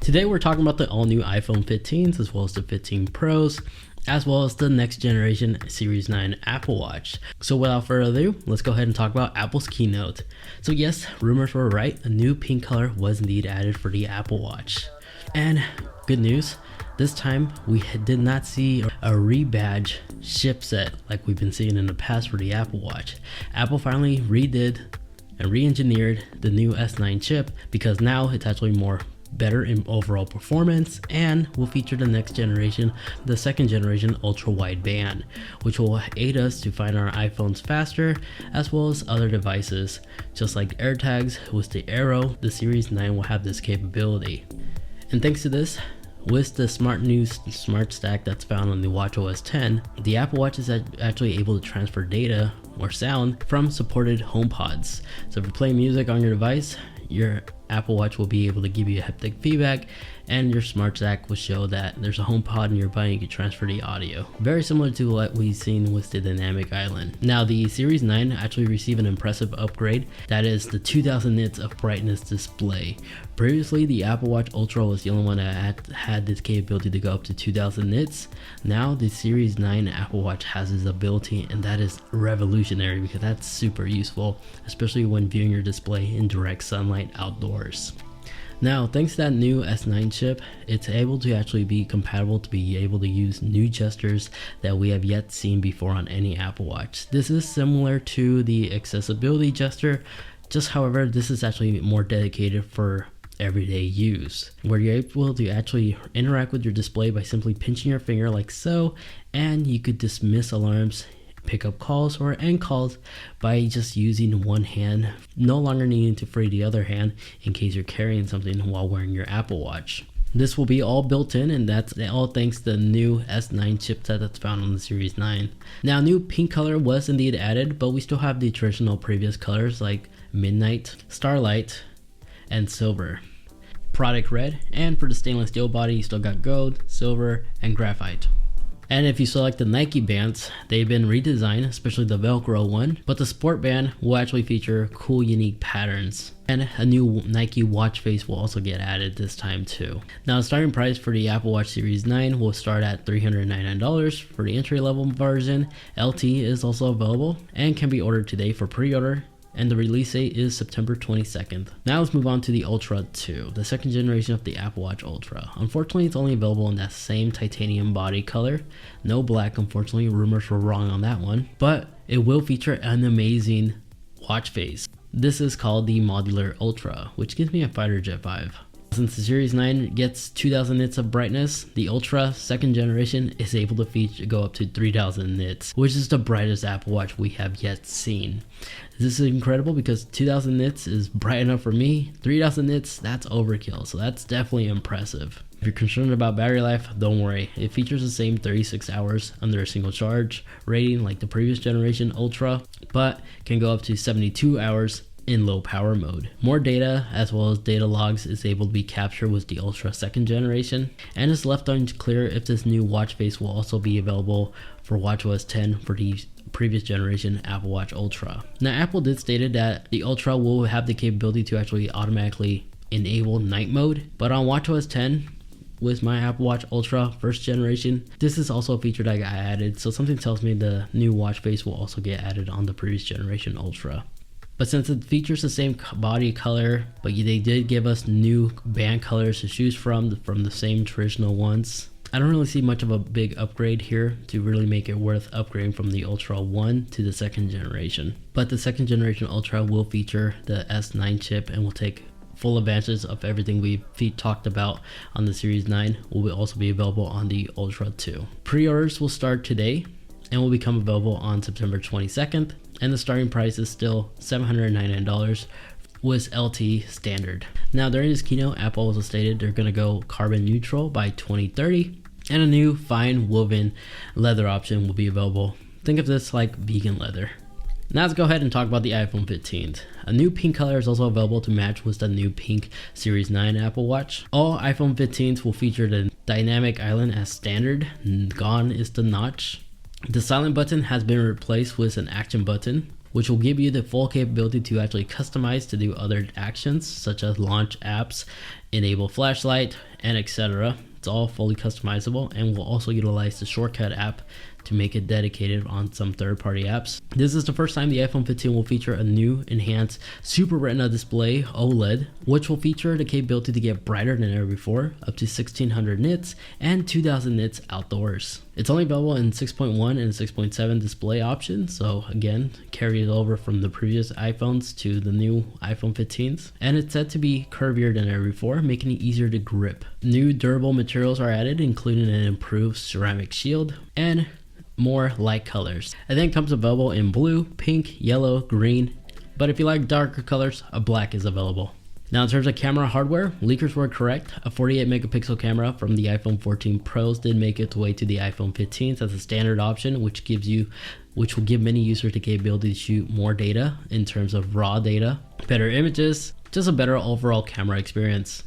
Today we're talking about the all new iPhone 15s as well as the 15 Pros, as well as the next generation Series 9 Apple Watch. So without further ado, let's go ahead and talk about Apple's keynote. So yes, rumors were right, a new pink color was indeed added for the Apple Watch. And good news, this time we did not see a rebadge chipset like we've been seeing in the past for the Apple Watch. Apple finally redid and re-engineered the new S9 chip because now it's actually better in overall performance and will feature the next generation, the second generation ultra wide band, which will aid us to find our iPhones faster, as well as other devices. Just like AirTags with the Arrow, the Series 9 will have this capability. And thanks to this, with the smart stack that's found on the watchOS 10, the Apple Watch is actually able to transfer data or sound from supported HomePods. So if you're playing music on your device, your Apple Watch will be able to give you haptic feedback, and your smart stack will show that there's a HomePod nearby and you can transfer the audio. Very similar to what we've seen with the Dynamic Island. Now the Series 9 actually received an impressive upgrade, that is the 2000 nits of brightness display. Previously the Apple Watch Ultra was the only one that had this capability to go up to 2000 nits. Now the Series 9 Apple Watch has this ability, and that is revolutionary because that's super useful, especially when viewing your display in direct sunlight outdoors. Now, thanks to that new S9 chip, it's able to actually be compatible to be able to use new gestures that we have yet seen before on any Apple Watch. This is similar to the accessibility gesture, just however, this is actually more dedicated for everyday use, where you're able to actually interact with your display by simply pinching your finger like so, and you could dismiss alarms, pick up calls, or end calls by just using one hand, no longer needing to free the other hand in case you're carrying something while wearing your Apple Watch. This will be all built in, and that's all thanks to the new S9 chipset that's found on the Series 9. Now, new pink color was indeed added, but we still have the traditional previous colors like Midnight, Starlight, and Silver. Product red, and for the stainless steel body, you still got gold, silver, and graphite. And if you select the Nike bands, they've been redesigned, especially the Velcro one, but the sport band will actually feature cool, unique patterns. And a new Nike watch face will also get added this time too. Now the starting price for the Apple Watch Series 9 will start at $399 for the entry level version. LT is also available and can be ordered today for pre-order, and the release date is September 22nd. Now let's move on to the Ultra 2, the second generation of the Apple Watch Ultra. Unfortunately, it's only available in that same titanium body color. No black, unfortunately, rumors were wrong on that one, but it will feature an amazing watch face. This is called the Modular Ultra, which gives me a fighter jet vibe. Since the Series 9 gets 2000 nits of brightness, the Ultra second generation is able to go up to 3000 nits, which is the brightest Apple Watch we have yet seen. This is incredible because 2000 nits is bright enough for me. 3000 nits, that's overkill, so that's definitely impressive. If you're concerned about battery life, don't worry. It features the same 36 hours under a single charge rating like the previous generation Ultra, but can go up to 72 hours in low power mode. More data as well as data logs is able to be captured with the Ultra second generation, and it's left unclear if this new watch face will also be available for watchOS 10 for the previous generation Apple Watch Ultra. Now Apple did state that the Ultra will have the capability to actually automatically enable night mode, but on watchOS 10 with my Apple Watch Ultra first generation, this is also a feature that got added, so something tells me the new watch face will also get added on the previous generation Ultra. But since it features the same body color, but they did give us new band colors to choose from the same traditional ones, I don't really see much of a big upgrade here to really make it worth upgrading from the Ultra 1 to the second generation. But the second generation Ultra will feature the S9 chip and will take full advantage of everything we've talked about on the Series 9. Will also be available on the Ultra 2. Pre-orders will start today and will become available on September 22nd. And the starting price is still $799 with LT standard. Now during this keynote, Apple also stated they're going to go carbon neutral by 2030, and a new fine woven leather option will be available. Think of this like vegan leather. Now let's go ahead and talk about the iPhone 15. A new pink color is also available to match with the new pink Series 9 Apple Watch. All iPhone 15s will feature the Dynamic Island as standard. Gone is the notch. The silent button has been replaced with an action button, which will give you the full capability to actually customize to do other actions such as launch apps enable flashlight, and etc. It's all fully customizable and will also utilize the shortcut app to make it dedicated on some third-party apps. This is the first time the iPhone 15 will feature a new enhanced Super Retina display OLED, which will feature the capability to get brighter than ever before, up to 1600 nits and 2000 nits outdoors. It's only available in 6.1 and 6.7 display options, so again, carries over from the previous iPhones to the new iPhone 15s. And it's said to be curvier than ever before, making it easier to grip. New durable materials are added, including an improved ceramic shield and more light colors. And then it comes available in blue, pink, yellow, green, but if you like darker colors, a black is available. Now in terms of camera hardware, leakers were correct. A 48 megapixel camera from the iPhone 14 Pros did make its way to the iPhone 15s as a standard option, which will give many users the capability to shoot more data in terms of raw data, better images, just a better overall camera experience.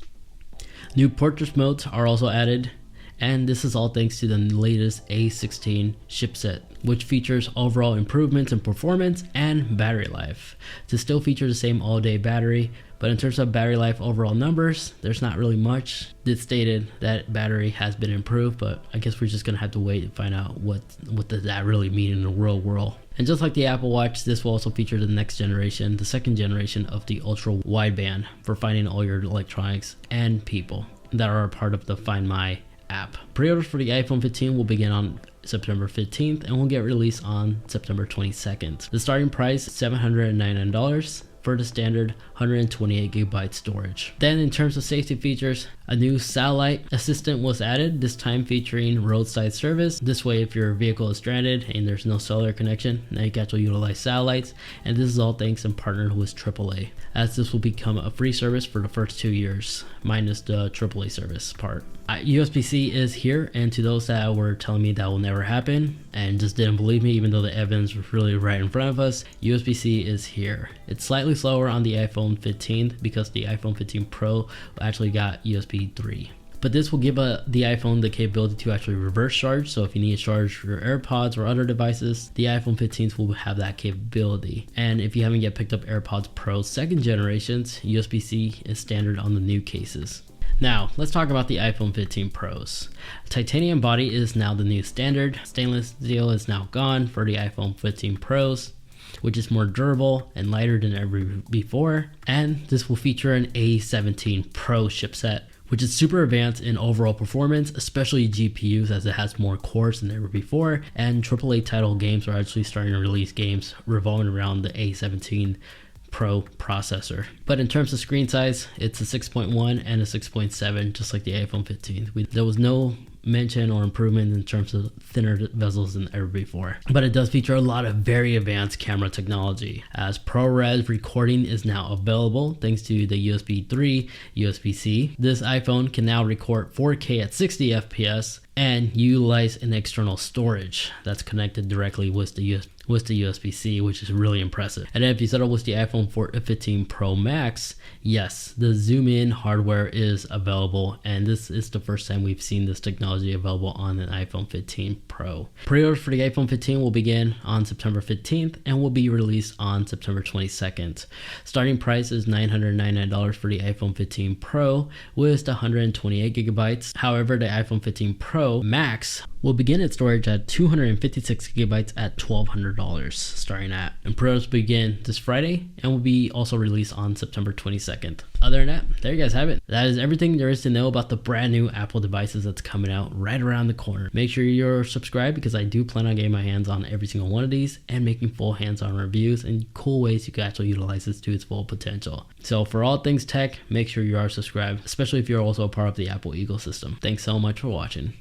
New portrait modes are also added, and this is all thanks to the latest A16 chipset, which features overall improvements in performance and battery life. To still feature the same all-day battery, but in terms of battery life overall numbers, there's not really much. It stated that battery has been improved, but I guess we're just gonna have to wait and find out what does that really mean in the real world. And just like the Apple Watch, this will also feature the next generation, the second generation of the ultra wideband for finding all your electronics and people that are a part of the Find My app. Pre-orders for the iPhone 15 will begin on September 15th and will get released on September 22nd. The starting price is $799 for the standard 128 gigabyte storage. Then in terms of safety features, a new satellite assistant was added, this time featuring roadside service. This way, if your vehicle is stranded and there's no cellular connection, now you can actually utilize satellites, and this is all thanks and partnered with AAA, as this will become a free service for the first 2 years, minus the AAA service part. USB-C is here, and to those that were telling me that will never happen and just didn't believe me, even though the evidence was really right in front of us, USB-C is here. It's slightly slower on the iPhone 15 because the iPhone 15 Pro actually got USB 3. But this will give the iPhone the capability to actually reverse charge, so if you need to charge your AirPods or other devices, the iPhone 15s will have that capability. And if you haven't yet picked up AirPods Pro 2nd generations, USB-C is standard on the new cases. Now, let's talk about the iPhone 15 Pros. Titanium body is now the new standard. Stainless steel is now gone for the iPhone 15 Pros, which is more durable and lighter than ever before. And this will feature an A17 Pro chipset, which is super advanced in overall performance, especially GPUs, as it has more cores than ever before. And AAA title games are actually starting to release games revolving around the A17 Pro processor. But in terms of screen size, it's a 6.1 and a 6.7, just like the iPhone 15. There was no mention or improvement in terms of thinner bezels than ever before. But it does feature a lot of very advanced camera technology, as ProRes recording is now available thanks to the USB 3, USB-C. This iPhone can now record 4K at 60 FPS and utilize an external storage that's connected directly with the USB-C, which is really impressive. And then if you set up with the iPhone 15 Pro Max, yes, the zoom in hardware is available, and this is the first time we've seen this technology available on an iPhone 15 Pro. Pre-orders for the iPhone 15 will begin on September 15th and will be released on September 22nd. Starting price is $999 for the iPhone 15 Pro with the 128 gigabytes. However, the iPhone 15 Pro Max will begin its storage at 256 gigabytes at $1,200 starting at. And pre-orders begin this Friday and will be also released on September 22nd. Other than that, there you guys have it. That is everything there is to know about the brand new Apple devices that's coming out right around the corner. Make sure you're subscribed because I do plan on getting my hands on every single one of these and making full hands-on reviews and cool ways you can actually utilize this to its full potential. So for all things tech, make sure you are subscribed, especially if you're also a part of the Apple ecosystem. Thanks so much for watching.